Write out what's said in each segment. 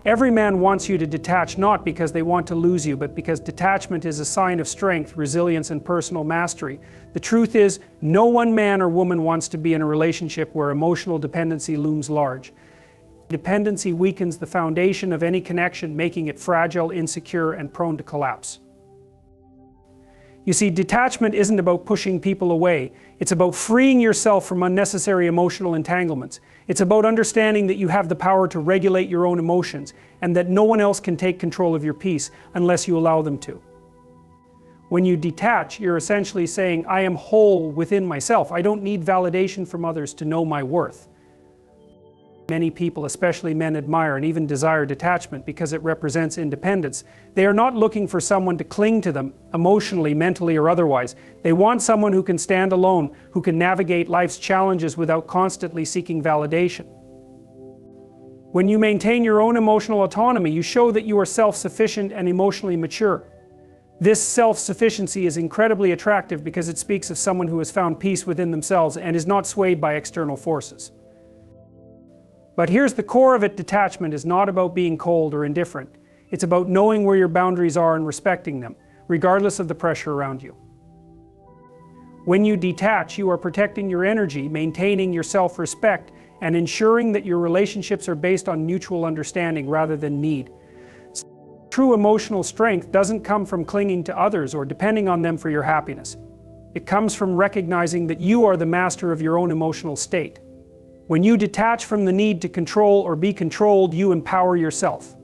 Every man wants you to detach not because they want to lose you, but because detachment is a sign of strength, resilience, and personal mastery. The truth is, no one man or woman wants to be in a relationship where emotional dependency looms large. Dependency weakens the foundation of any connection, making it fragile, insecure, and prone to collapse. You see, detachment isn't about pushing people away. It's about freeing yourself from unnecessary emotional entanglements. It's about understanding that you have the power to regulate your own emotions, and that no one else can take control of your peace unless you allow them to. When you detach, you're essentially saying, I am whole within myself. I don't need validation from others to know my worth. Many people, especially men, admire and even desire detachment because it represents independence. They are not looking for someone to cling to them, emotionally, mentally, or otherwise. They want someone who can stand alone, who can navigate life's challenges without constantly seeking validation. When you maintain your own emotional autonomy, you show that you are self-sufficient and emotionally mature. This self-sufficiency is incredibly attractive because it speaks of someone who has found peace within themselves and is not swayed by external forces. But here's the core of it: detachment is not about being cold or indifferent. It's about knowing where your boundaries are and respecting them, regardless of the pressure around you. When you detach, you are protecting your energy, maintaining your self-respect, and ensuring that your relationships are based on mutual understanding rather than need. True emotional strength doesn't come from clinging to others or depending on them for your happiness. It comes from recognizing that you are the master of your own emotional state. When you detach from the need to control or be controlled, you empower yourself.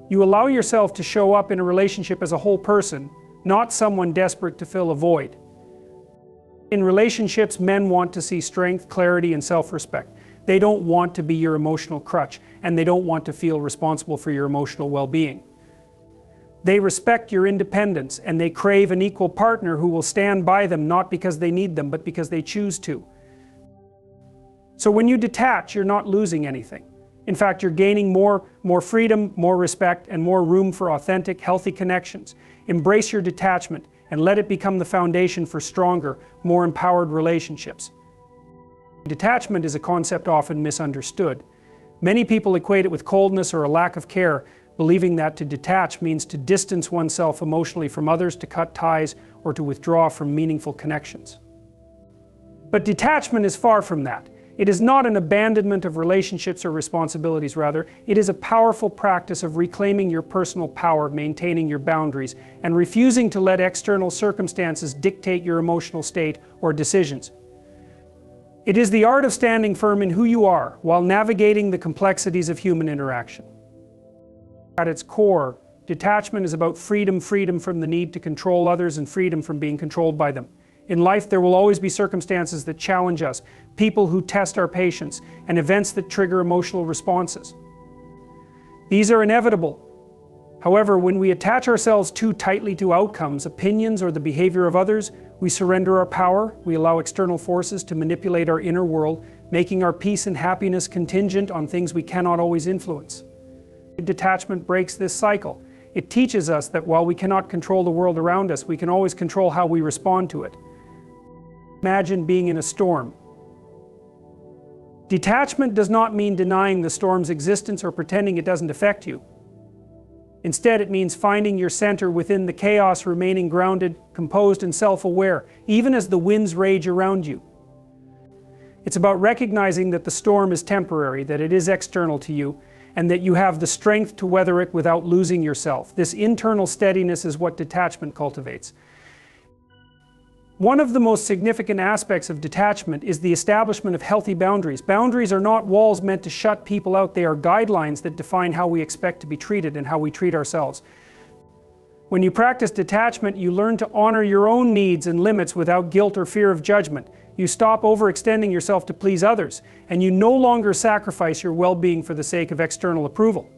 You allow yourself to show up in a relationship as a whole person, not someone desperate to fill a void. In relationships, men want to see strength, clarity, and self-respect. They don't want to be your emotional crutch, and they don't want to feel responsible for your emotional well-being. They respect your independence, and they crave an equal partner who will stand by them not because they need them, but because they choose to. So when you detach, you're not losing anything. In fact, you're gaining more freedom, more respect, and more room for authentic, healthy connections. Embrace your detachment and let it become the foundation for stronger, more empowered relationships. Detachment is a concept often misunderstood. Many people equate it with coldness or a lack of care, believing that to detach means to distance oneself emotionally from others, to cut ties, or to withdraw from meaningful connections. But detachment is far from that. It is not an abandonment of relationships or responsibilities, rather, it is a powerful practice of reclaiming your personal power, maintaining your boundaries, and refusing to let external circumstances dictate your emotional state or decisions. It is the art of standing firm in who you are, while navigating the complexities of human interaction. At its core, detachment is about freedom from the need to control others and freedom from being controlled by them. In life, there will always be circumstances that challenge us, people who test our patience, and events that trigger emotional responses. These are inevitable. However, when we attach ourselves too tightly to outcomes, opinions, or the behavior of others, we surrender our power, we allow external forces to manipulate our inner world, making our peace and happiness contingent on things we cannot always influence. Detachment breaks this cycle. It teaches us that while we cannot control the world around us, we can always control how we respond to it. Imagine being in a storm. Detachment does not mean denying the storm's existence or pretending it doesn't affect you. Instead, it means finding your center within the chaos, remaining grounded, composed, and self-aware, even as the winds rage around you. It's about recognizing that the storm is temporary, that it is external to you, and that you have the strength to weather it without losing yourself. This internal steadiness is what detachment cultivates. One of the most significant aspects of detachment is the establishment of healthy boundaries. Boundaries are not walls meant to shut people out, they are guidelines that define how we expect to be treated and how we treat ourselves. When you practice detachment, you learn to honor your own needs and limits without guilt or fear of judgment. You stop overextending yourself to please others, and you no longer sacrifice your well-being for the sake of external approval.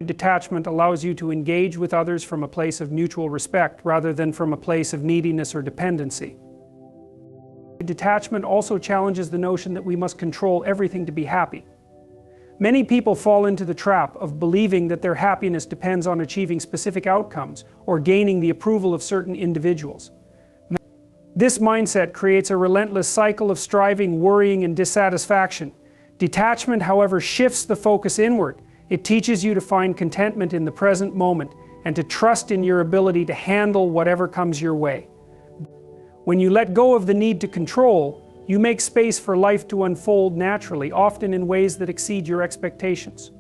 Detachment allows you to engage with others from a place of mutual respect rather than from a place of neediness or dependency. Detachment also challenges the notion that we must control everything to be happy. Many people fall into the trap of believing that their happiness depends on achieving specific outcomes or gaining the approval of certain individuals. This mindset creates a relentless cycle of striving, worrying, and dissatisfaction. Detachment, however, shifts the focus inward. It teaches you to find contentment in the present moment and to trust in your ability to handle whatever comes your way. When you let go of the need to control, you make space for life to unfold naturally, often in ways that exceed your expectations.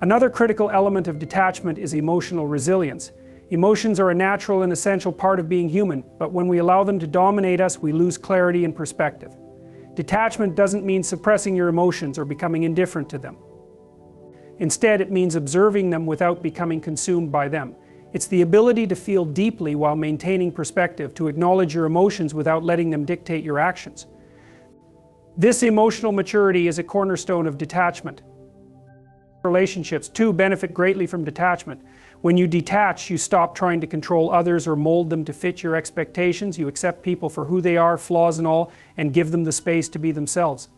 Another critical element of detachment is emotional resilience. Emotions are a natural and essential part of being human, but when we allow them to dominate us, we lose clarity and perspective. Detachment doesn't mean suppressing your emotions or becoming indifferent to them. Instead, it means observing them without becoming consumed by them. It's the ability to feel deeply while maintaining perspective, to acknowledge your emotions without letting them dictate your actions. This emotional maturity is a cornerstone of detachment. Relationships, too, benefit greatly from detachment. When you detach, you stop trying to control others or mold them to fit your expectations. You accept people for who they are, flaws and all, and give them the space to be themselves.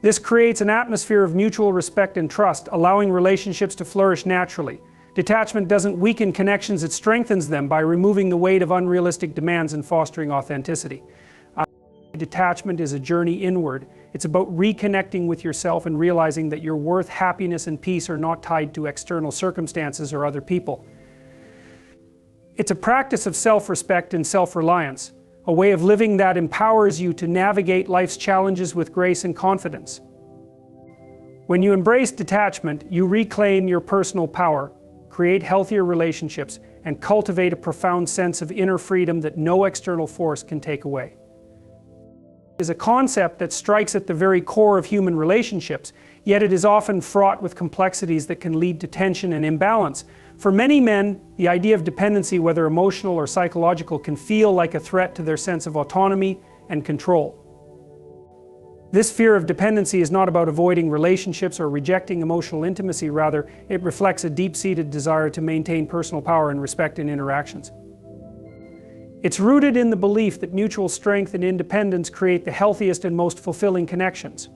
This creates an atmosphere of mutual respect and trust, allowing relationships to flourish naturally. Detachment doesn't weaken connections, it strengthens them by removing the weight of unrealistic demands and fostering authenticity. Detachment is a journey inward. It's about reconnecting with yourself and realizing that your worth, happiness, and peace are not tied to external circumstances or other people. It's a practice of self-respect and self-reliance, a way of living that empowers you to navigate life's challenges with grace and confidence. When you embrace detachment, you reclaim your personal power, create healthier relationships, and cultivate a profound sense of inner freedom that no external force can take away. It is a concept that strikes at the very core of human relationships, yet it is often fraught with complexities that can lead to tension and imbalance. For many men, the idea of dependency, whether emotional or psychological, can feel like a threat to their sense of autonomy and control. This fear of dependency is not about avoiding relationships or rejecting emotional intimacy, rather, it reflects a deep-seated desire to maintain personal power and respect in interactions. It's rooted in the belief that mutual strength and independence create the healthiest and most fulfilling connections.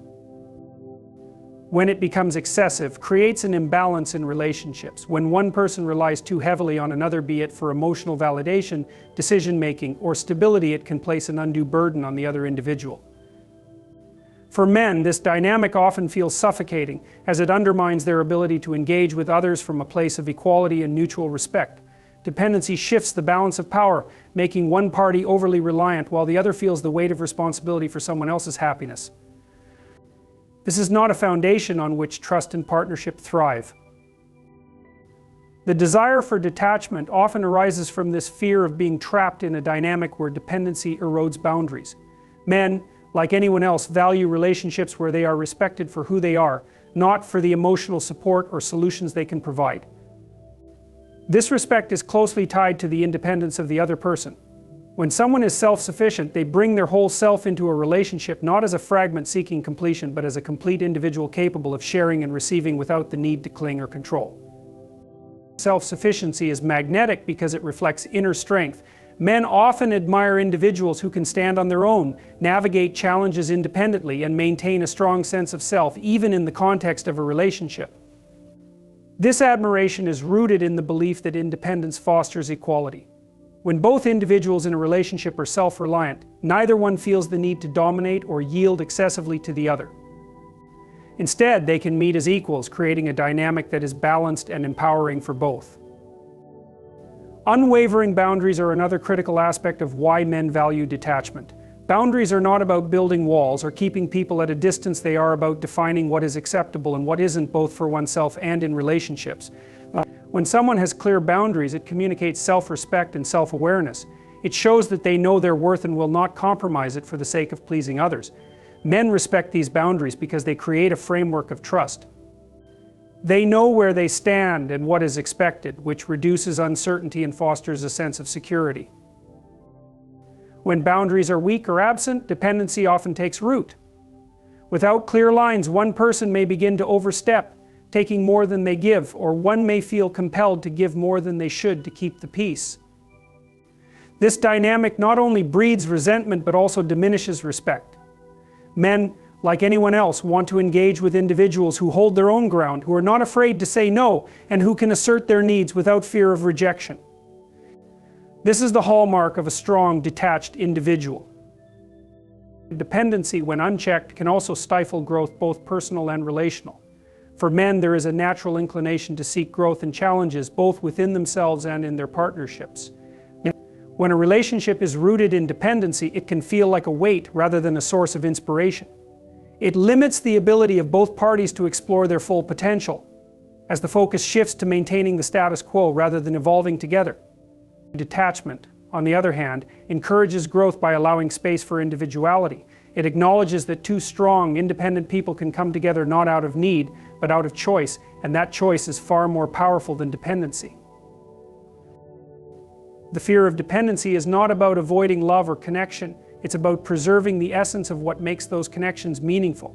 When it becomes excessive, creates an imbalance in relationships. When one person relies too heavily on another, be it for emotional validation, decision-making, or stability, it can place an undue burden on the other individual. For men, this dynamic often feels suffocating, as it undermines their ability to engage with others from a place of equality and mutual respect. Dependency shifts the balance of power, making one party overly reliant while the other feels the weight of responsibility for someone else's happiness. This is not a foundation on which trust and partnership thrive. The desire for detachment often arises from this fear of being trapped in a dynamic where dependency erodes boundaries. Men, like anyone else, value relationships where they are respected for who they are, not for the emotional support or solutions they can provide. This respect is closely tied to the independence of the other person. When someone is self-sufficient, they bring their whole self into a relationship, not as a fragment seeking completion, but as a complete individual capable of sharing and receiving without the need to cling or control. Self-sufficiency is magnetic because it reflects inner strength. Men often admire individuals who can stand on their own, navigate challenges independently, and maintain a strong sense of self, even in the context of a relationship. This admiration is rooted in the belief that independence fosters equality. When both individuals in a relationship are self-reliant, neither one feels the need to dominate or yield excessively to the other. Instead, they can meet as equals, creating a dynamic that is balanced and empowering for both. Unwavering boundaries are another critical aspect of why men value detachment. Boundaries are not about building walls or keeping people at a distance. They are about defining what is acceptable and what isn't, both for oneself and in relationships. When someone has clear boundaries, it communicates self-respect and self-awareness. It shows that they know their worth and will not compromise it for the sake of pleasing others. Men respect these boundaries because they create a framework of trust. They know where they stand and what is expected, which reduces uncertainty and fosters a sense of security. When boundaries are weak or absent, dependency often takes root. Without clear lines, one person may begin to overstep, taking more than they give, or one may feel compelled to give more than they should to keep the peace. This dynamic not only breeds resentment but also diminishes respect. Men, like anyone else, want to engage with individuals who hold their own ground, who are not afraid to say no, and who can assert their needs without fear of rejection. This is the hallmark of a strong, detached individual. Dependency, when unchecked, can also stifle growth, both personal and relational. For men, there is a natural inclination to seek growth and challenges, both within themselves and in their partnerships. When a relationship is rooted in dependency, it can feel like a weight rather than a source of inspiration. It limits the ability of both parties to explore their full potential, as the focus shifts to maintaining the status quo rather than evolving together. Detachment, on the other hand, encourages growth by allowing space for individuality. It acknowledges that two strong, independent people can come together not out of need, but out of choice, and that choice is far more powerful than dependency. The fear of dependency is not about avoiding love or connection, it's about preserving the essence of what makes those connections meaningful.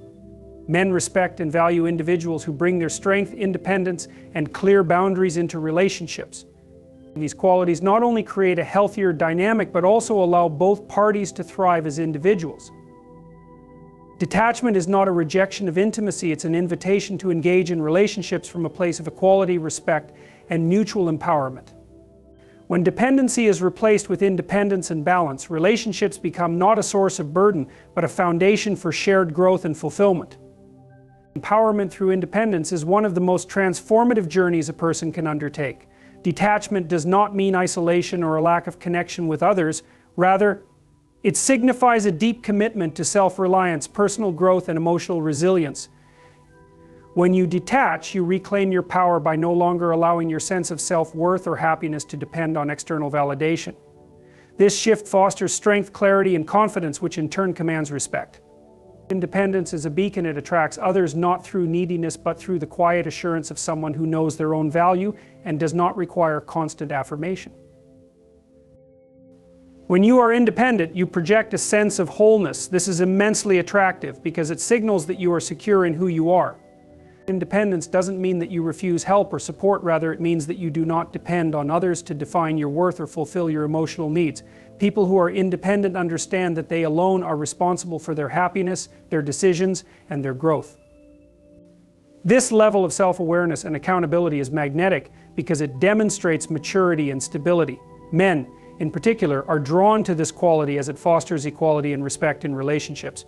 Men respect and value individuals who bring their strength, independence, and clear boundaries into relationships. These qualities not only create a healthier dynamic, but also allow both parties to thrive as individuals. Detachment is not a rejection of intimacy, it's an invitation to engage in relationships from a place of equality, respect, and mutual empowerment. When dependency is replaced with independence and balance, relationships become not a source of burden, but a foundation for shared growth and fulfillment. Empowerment through independence is one of the most transformative journeys a person can undertake. Detachment does not mean isolation or a lack of connection with others, rather, it signifies a deep commitment to self-reliance, personal growth, and emotional resilience. When you detach, you reclaim your power by no longer allowing your sense of self-worth or happiness to depend on external validation. This shift fosters strength, clarity, and confidence, which in turn commands respect. Independence is a beacon. It attracts others not through neediness, but through the quiet assurance of someone who knows their own value and does not require constant affirmation. When you are independent, you project a sense of wholeness. This is immensely attractive because it signals that you are secure in who you are. Independence doesn't mean that you refuse help or support, rather it means that you do not depend on others to define your worth or fulfill your emotional needs. People who are independent understand that they alone are responsible for their happiness, their decisions, and their growth. This level of self-awareness and accountability is magnetic because it demonstrates maturity and stability. Men, in particular, are drawn to this quality as it fosters equality and respect in relationships.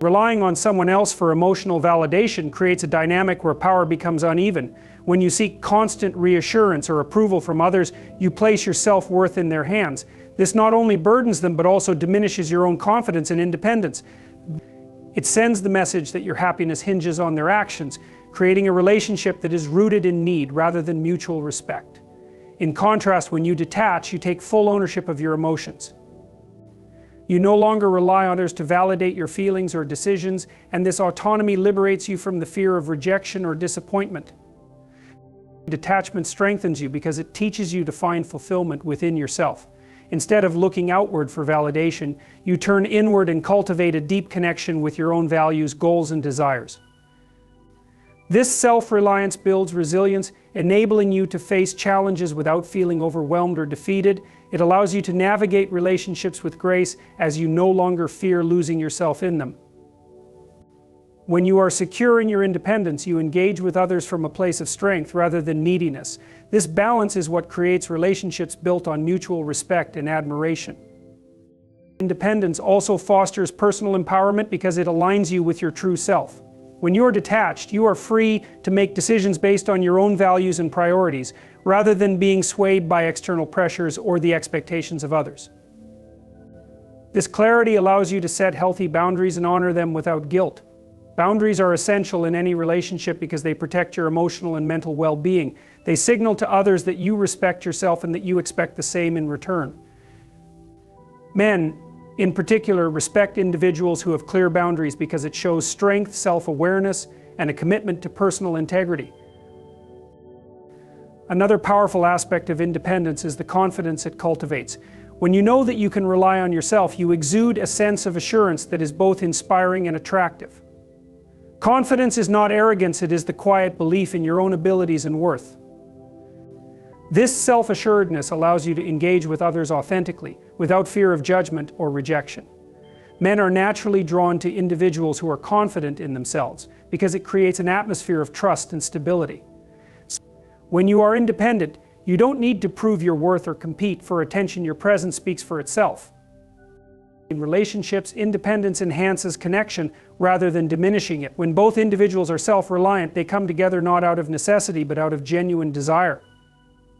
Relying on someone else for emotional validation creates a dynamic where power becomes uneven. When you seek constant reassurance or approval from others, you place your self-worth in their hands. This not only burdens them, but also diminishes your own confidence and independence. It sends the message that your happiness hinges on their actions, creating a relationship that is rooted in need rather than mutual respect. In contrast, when you detach, you take full ownership of your emotions. You no longer rely on others to validate your feelings or decisions, and this autonomy liberates you from the fear of rejection or disappointment. Detachment strengthens you because it teaches you to find fulfillment within yourself. Instead of looking outward for validation, you turn inward and cultivate a deep connection with your own values, goals, and desires. This self-reliance builds resilience, enabling you to face challenges without feeling overwhelmed or defeated. It allows you to navigate relationships with grace as you no longer fear losing yourself in them. When you are secure in your independence, you engage with others from a place of strength rather than neediness. This balance is what creates relationships built on mutual respect and admiration. Independence also fosters personal empowerment because it aligns you with your true self. When you are detached, you are free to make decisions based on your own values and priorities, rather than being swayed by external pressures or the expectations of others. This clarity allows you to set healthy boundaries and honor them without guilt. Boundaries are essential in any relationship because they protect your emotional and mental well-being. They signal to others that you respect yourself and that you expect the same in return. Men, in particular, respect individuals who have clear boundaries because it shows strength, self-awareness, and a commitment to personal integrity. Another powerful aspect of independence is the confidence it cultivates. When you know that you can rely on yourself, you exude a sense of assurance that is both inspiring and attractive. Confidence is not arrogance, it is the quiet belief in your own abilities and worth. This self-assuredness allows you to engage with others authentically, without fear of judgment or rejection. Men are naturally drawn to individuals who are confident in themselves, because it creates an atmosphere of trust and stability. When you are independent, you don't need to prove your worth or compete for attention. Your presence speaks for itself. In relationships, independence enhances connection rather than diminishing it. When both individuals are self-reliant, they come together not out of necessity but out of genuine desire.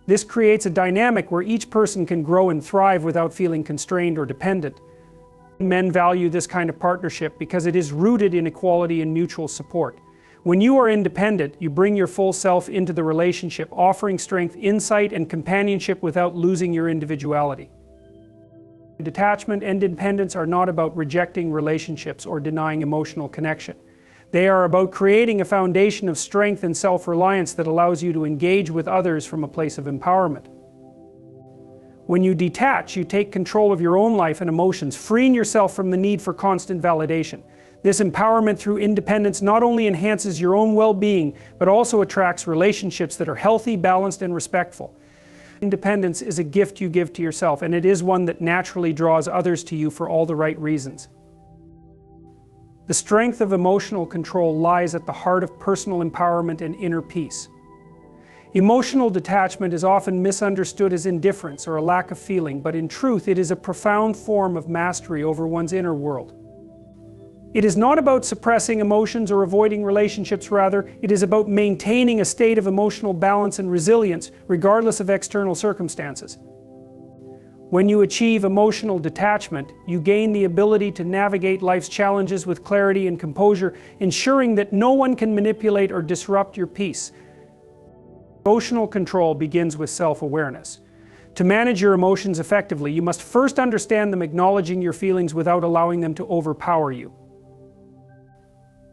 This creates a dynamic where each person can grow and thrive without feeling constrained or dependent. Men value this kind of partnership because it is rooted in equality and mutual support. When you are independent, you bring your full self into the relationship, offering strength, insight, and companionship without losing your individuality. Detachment and independence are not about rejecting relationships or denying emotional connection. They are about creating a foundation of strength and self-reliance that allows you to engage with others from a place of empowerment. When you detach, you take control of your own life and emotions, freeing yourself from the need for constant validation. This empowerment through independence not only enhances your own well-being, but also attracts relationships that are healthy, balanced, and respectful. Independence is a gift you give to yourself, and it is one that naturally draws others to you for all the right reasons. The strength of emotional control lies at the heart of personal empowerment and inner peace. Emotional detachment is often misunderstood as indifference or a lack of feeling, but in truth it is a profound form of mastery over one's inner world. It is not about suppressing emotions or avoiding relationships, rather, it is about maintaining a state of emotional balance and resilience, regardless of external circumstances. When you achieve emotional detachment, you gain the ability to navigate life's challenges with clarity and composure, ensuring that no one can manipulate or disrupt your peace. Emotional control begins with self-awareness. To manage your emotions effectively, you must first understand them, acknowledging your feelings without allowing them to overpower you.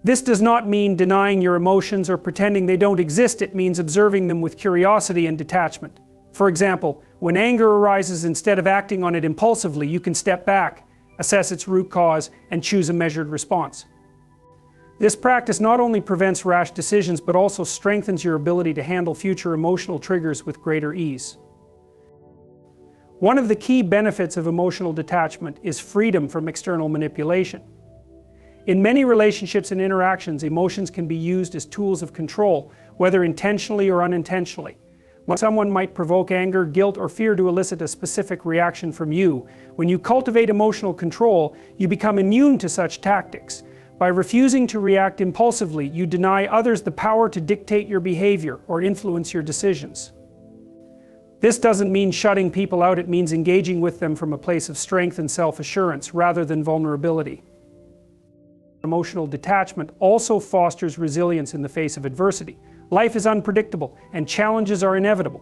This does not mean denying your emotions or pretending they don't exist. It means observing them with curiosity and detachment. For example, when anger arises, instead of acting on it impulsively, you can step back, assess its root cause, and choose a measured response. This practice not only prevents rash decisions, but also strengthens your ability to handle future emotional triggers with greater ease. One of the key benefits of emotional detachment is freedom from external manipulation. In many relationships and interactions, emotions can be used as tools of control, whether intentionally or unintentionally. When someone might provoke anger, guilt, or fear to elicit a specific reaction from you, when you cultivate emotional control, you become immune to such tactics. By refusing to react impulsively, you deny others the power to dictate your behavior or influence your decisions. This doesn't mean shutting people out, it means engaging with them from a place of strength and self-assurance rather than vulnerability. Emotional detachment also fosters resilience in the face of adversity. Life is unpredictable, and challenges are inevitable.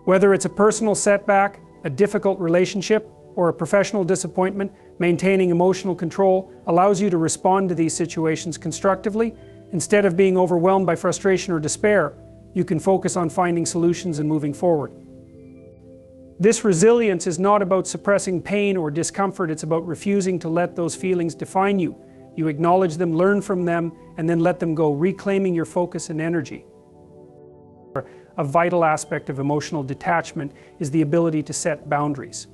Whether it's a personal setback, a difficult relationship, or a professional disappointment, maintaining emotional control allows you to respond to these situations constructively. Instead of being overwhelmed by frustration or despair, you can focus on finding solutions and moving forward. This resilience is not about suppressing pain or discomfort, it's about refusing to let those feelings define you. You acknowledge them, learn from them, and then let them go, reclaiming your focus and energy. A vital aspect of emotional detachment is the ability to set boundaries.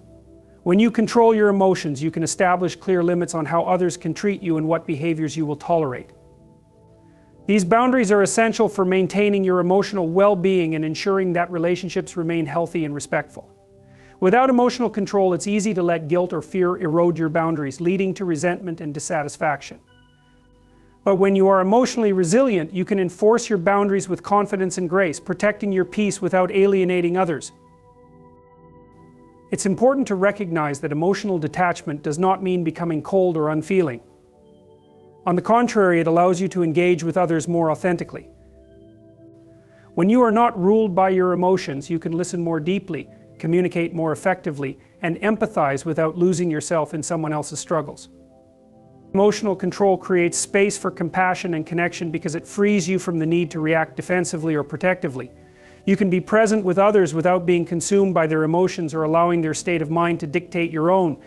When you control your emotions, you can establish clear limits on how others can treat you and what behaviors you will tolerate. These boundaries are essential for maintaining your emotional well-being and ensuring that relationships remain healthy and respectful. Without emotional control, it's easy to let guilt or fear erode your boundaries, leading to resentment and dissatisfaction. But when you are emotionally resilient, you can enforce your boundaries with confidence and grace, protecting your peace without alienating others. It's important to recognize that emotional detachment does not mean becoming cold or unfeeling. On the contrary, it allows you to engage with others more authentically. When you are not ruled by your emotions, you can listen more deeply, communicate more effectively, and empathize without losing yourself in someone else's struggles. Emotional control creates space for compassion and connection because it frees you from the need to react defensively or protectively. You can be present with others without being consumed by their emotions or allowing their state of mind to dictate your own.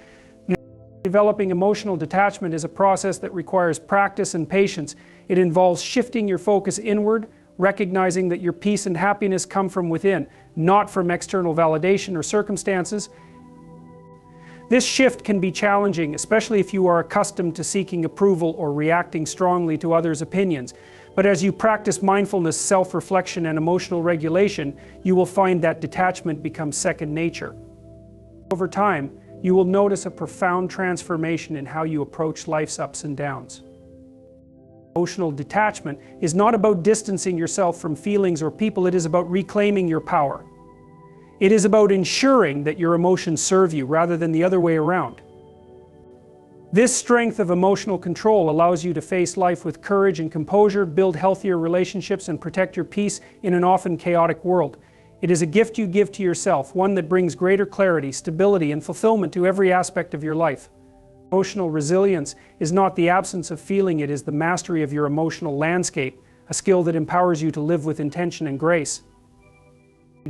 Developing emotional detachment is a process that requires practice and patience. It involves shifting your focus inward, recognizing that your peace and happiness come from within, not from external validation or circumstances. This shift can be challenging, especially if you are accustomed to seeking approval or reacting strongly to others' opinions. But as you practice mindfulness, self-reflection, and emotional regulation, you will find that detachment becomes second nature. Over time, you will notice a profound transformation in how you approach life's ups and downs. Emotional detachment is not about distancing yourself from feelings or people, it is about reclaiming your power. It is about ensuring that your emotions serve you rather than the other way around. This strength of emotional control allows you to face life with courage and composure, build healthier relationships, and protect your peace in an often chaotic world. It is a gift you give to yourself, one that brings greater clarity, stability, and fulfillment to every aspect of your life. Emotional resilience is not the absence of feeling, it is the mastery of your emotional landscape, a skill that empowers you to live with intention and grace.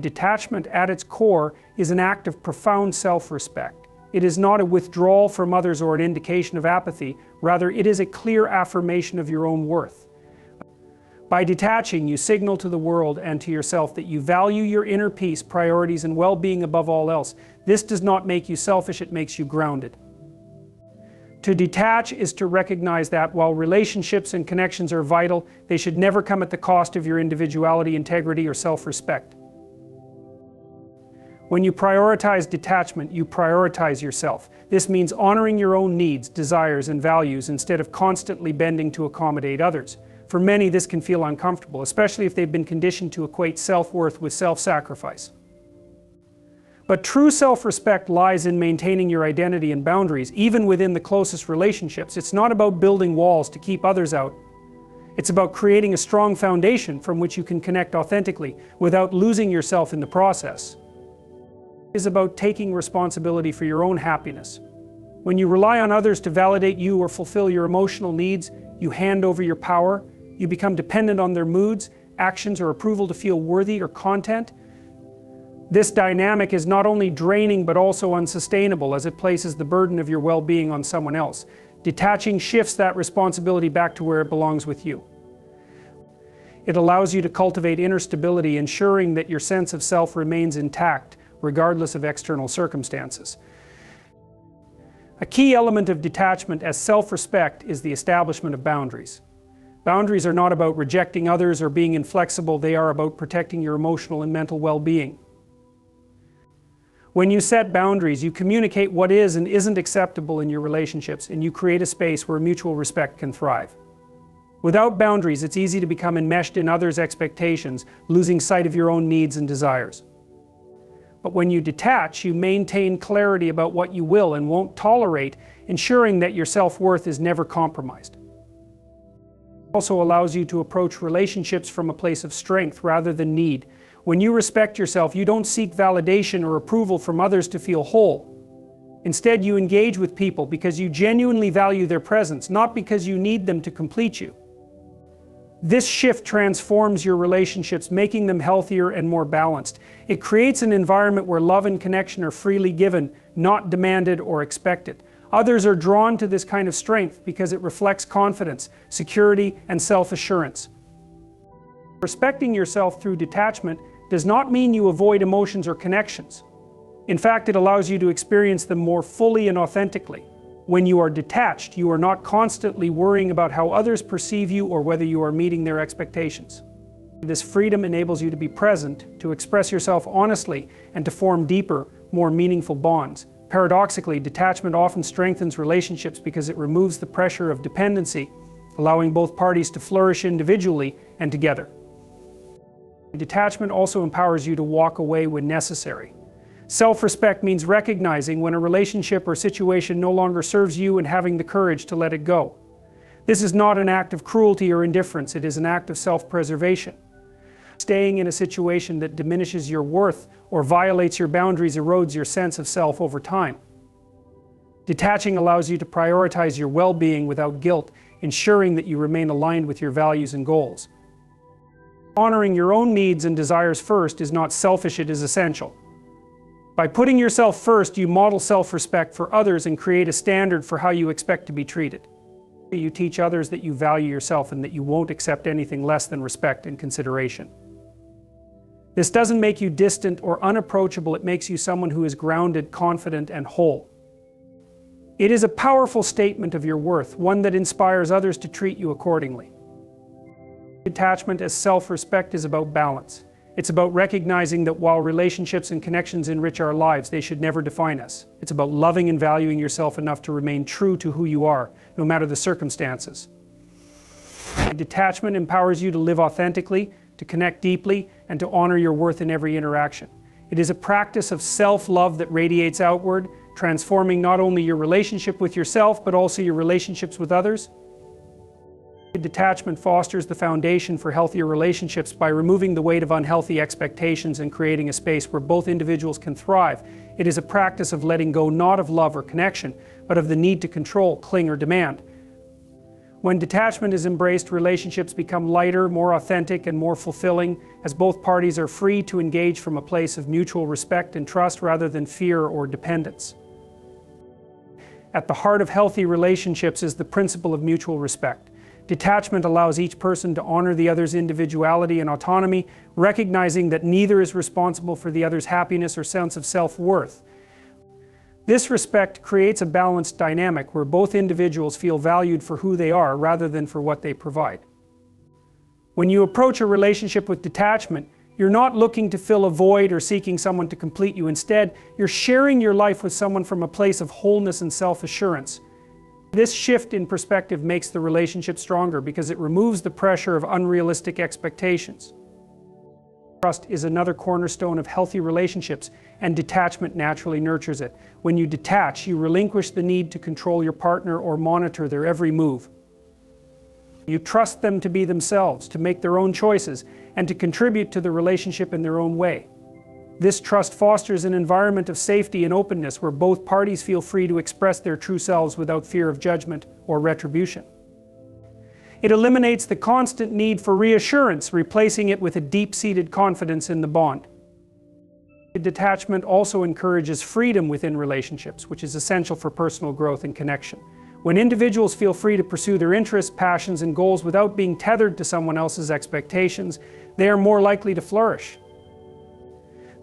Detachment at its core is an act of profound self-respect. It is not a withdrawal from others or an indication of apathy, rather it is a clear affirmation of your own worth. By detaching, you signal to the world and to yourself that you value your inner peace, priorities, and well-being above all else. This does not make you selfish, it makes you grounded. To detach is to recognize that while relationships and connections are vital, they should never come at the cost of your individuality, integrity, or self-respect. When you prioritize detachment, you prioritize yourself. This means honoring your own needs, desires, and values instead of constantly bending to accommodate others. For many, this can feel uncomfortable, especially if they've been conditioned to equate self-worth with self-sacrifice. But true self-respect lies in maintaining your identity and boundaries, even within the closest relationships. It's not about building walls to keep others out. It's about creating a strong foundation from which you can connect authentically without losing yourself in the process. It is about taking responsibility for your own happiness. When you rely on others to validate you or fulfill your emotional needs, you hand over your power, you become dependent on their moods, actions, or approval to feel worthy or content. This dynamic is not only draining but also unsustainable, as it places the burden of your well-being on someone else. Detaching shifts that responsibility back to where it belongs with you. It allows you to cultivate inner stability, ensuring that your sense of self remains intact, regardless of external circumstances. A key element of detachment as self-respect is the establishment of boundaries. Boundaries are not about rejecting others or being inflexible, they are about protecting your emotional and mental well-being. When you set boundaries, you communicate what is and isn't acceptable in your relationships, and you create a space where mutual respect can thrive. Without boundaries, it's easy to become enmeshed in others' expectations, losing sight of your own needs and desires. But when you detach, you maintain clarity about what you will and won't tolerate, ensuring that your self-worth is never compromised. It also allows you to approach relationships from a place of strength rather than need. When you respect yourself, you don't seek validation or approval from others to feel whole. Instead, you engage with people because you genuinely value their presence, not because you need them to complete you. This shift transforms your relationships, making them healthier and more balanced. It creates an environment where love and connection are freely given, not demanded or expected. Others are drawn to this kind of strength because it reflects confidence, security, and self-assurance. Respecting yourself through detachment does not mean you avoid emotions or connections. In fact, it allows you to experience them more fully and authentically. When you are detached, you are not constantly worrying about how others perceive you or whether you are meeting their expectations. This freedom enables you to be present, to express yourself honestly, and to form deeper, more meaningful bonds. Paradoxically, detachment often strengthens relationships because it removes the pressure of dependency, allowing both parties to flourish individually and together. Detachment also empowers you to walk away when necessary. Self-respect means recognizing when a relationship or situation no longer serves you and having the courage to let it go. This is not an act of cruelty or indifference, it is an act of self-preservation. Staying in a situation that diminishes your worth or violates your boundaries erodes your sense of self over time. Detaching allows you to prioritize your well-being without guilt, ensuring that you remain aligned with your values and goals. Honoring your own needs and desires first is not selfish, it is essential. By putting yourself first, you model self-respect for others and create a standard for how you expect to be treated. You teach others that you value yourself and that you won't accept anything less than respect and consideration. This doesn't make you distant or unapproachable, it makes you someone who is grounded, confident, and whole. It is a powerful statement of your worth, one that inspires others to treat you accordingly. Detachment as self-respect is about balance. It's about recognizing that while relationships and connections enrich our lives, they should never define us. It's about loving and valuing yourself enough to remain true to who you are, no matter the circumstances. Detachment empowers you to live authentically, to connect deeply, and to honor your worth in every interaction. It is a practice of self-love that radiates outward, transforming not only your relationship with yourself, but also your relationships with others. Detachment fosters the foundation for healthier relationships by removing the weight of unhealthy expectations and creating a space where both individuals can thrive. It is a practice of letting go not of love or connection, but of the need to control, cling, or demand. When detachment is embraced, relationships become lighter, more authentic, and more fulfilling, as both parties are free to engage from a place of mutual respect and trust rather than fear or dependence. At the heart of healthy relationships is the principle of mutual respect. Detachment allows each person to honor the other's individuality and autonomy, recognizing that neither is responsible for the other's happiness or sense of self-worth. This respect creates a balanced dynamic where both individuals feel valued for who they are rather than for what they provide. When you approach a relationship with detachment, you're not looking to fill a void or seeking someone to complete you. Instead, you're sharing your life with someone from a place of wholeness and self-assurance. This shift in perspective makes the relationship stronger because it removes the pressure of unrealistic expectations. Trust is another cornerstone of healthy relationships, and detachment naturally nurtures it. When you detach, you relinquish the need to control your partner or monitor their every move. You trust them to be themselves, to make their own choices, and to contribute to the relationship in their own way. This trust fosters an environment of safety and openness where both parties feel free to express their true selves without fear of judgment or retribution. It eliminates the constant need for reassurance, replacing it with a deep-seated confidence in the bond. Detachment also encourages freedom within relationships, which is essential for personal growth and connection. When individuals feel free to pursue their interests, passions, and goals without being tethered to someone else's expectations, they are more likely to flourish.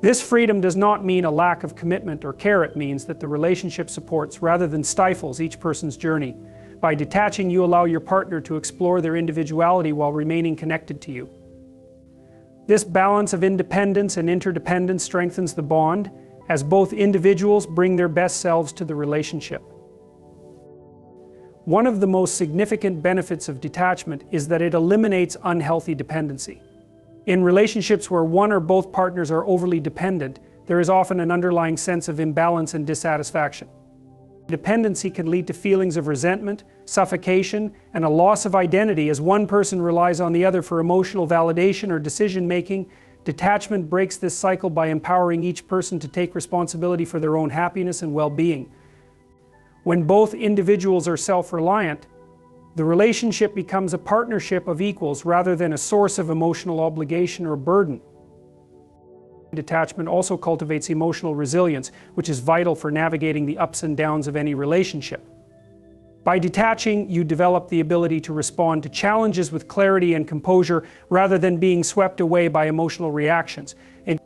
This freedom does not mean a lack of commitment or care. It means that the relationship supports rather than stifles each person's journey. By detaching, you allow your partner to explore their individuality while remaining connected to you. This balance of independence and interdependence strengthens the bond, as both individuals bring their best selves to the relationship. One of the most significant benefits of detachment is that it eliminates unhealthy dependency. In relationships where one or both partners are overly dependent, there is often an underlying sense of imbalance and dissatisfaction. Dependency can lead to feelings of resentment, suffocation, and a loss of identity as one person relies on the other for emotional validation or decision-making. Detachment breaks this cycle by empowering each person to take responsibility for their own happiness and well-being. When both individuals are self-reliant, the relationship becomes a partnership of equals rather than a source of emotional obligation or burden. Detachment also cultivates emotional resilience, which is vital for navigating the ups and downs of any relationship. By detaching, you develop the ability to respond to challenges with clarity and composure rather than being swept away by emotional reactions. And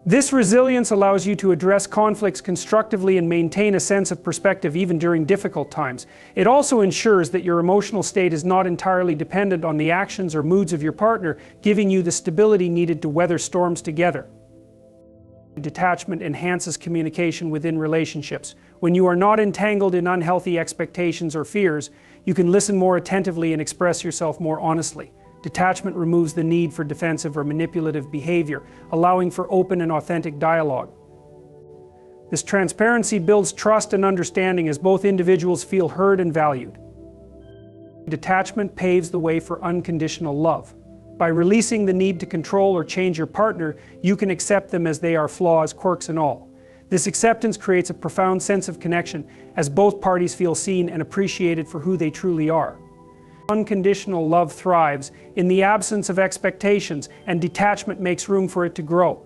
this resilience allows you to address conflicts constructively and maintain a sense of perspective even during difficult times. It also ensures that your emotional state is not entirely dependent on the actions or moods of your partner, giving you the stability needed to weather storms together. Detachment enhances communication within relationships. When you are not entangled in unhealthy expectations or fears, you can listen more attentively and express yourself more honestly. Detachment removes the need for defensive or manipulative behavior, allowing for open and authentic dialogue. This transparency builds trust and understanding as both individuals feel heard and valued. Detachment paves the way for unconditional love. By releasing the need to control or change your partner, you can accept them as they are, flaws, quirks, and all. This acceptance creates a profound sense of connection as both parties feel seen and appreciated for who they truly are. Unconditional love thrives in the absence of expectations, and detachment makes room for it to grow.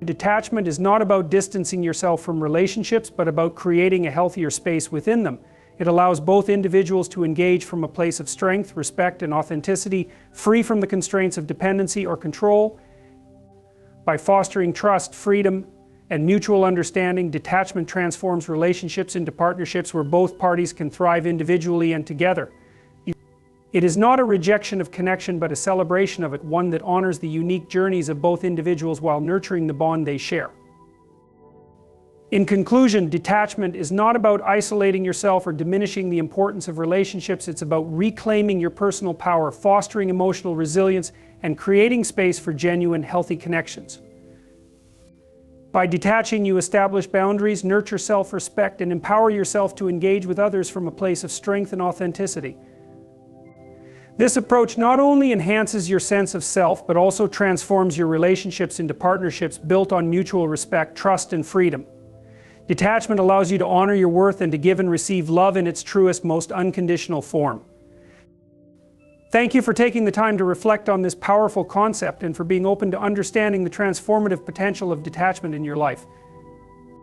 Detachment is not about distancing yourself from relationships, but about creating a healthier space within them. It allows both individuals to engage from a place of strength, respect, and authenticity, free from the constraints of dependency or control. By fostering trust, freedom, and mutual understanding, detachment transforms relationships into partnerships where both parties can thrive individually and together. It is not a rejection of connection but a celebration of it, one that honors the unique journeys of both individuals while nurturing the bond they share. In conclusion, detachment is not about isolating yourself or diminishing the importance of relationships. It's about reclaiming your personal power, fostering emotional resilience, and creating space for genuine, healthy connections. By detaching, you establish boundaries, nurture self-respect, and empower yourself to engage with others from a place of strength and authenticity. This approach not only enhances your sense of self, but also transforms your relationships into partnerships built on mutual respect, trust, and freedom. Detachment allows you to honor your worth and to give and receive love in its truest, most unconditional form. Thank you for taking the time to reflect on this powerful concept and for being open to understanding the transformative potential of detachment in your life.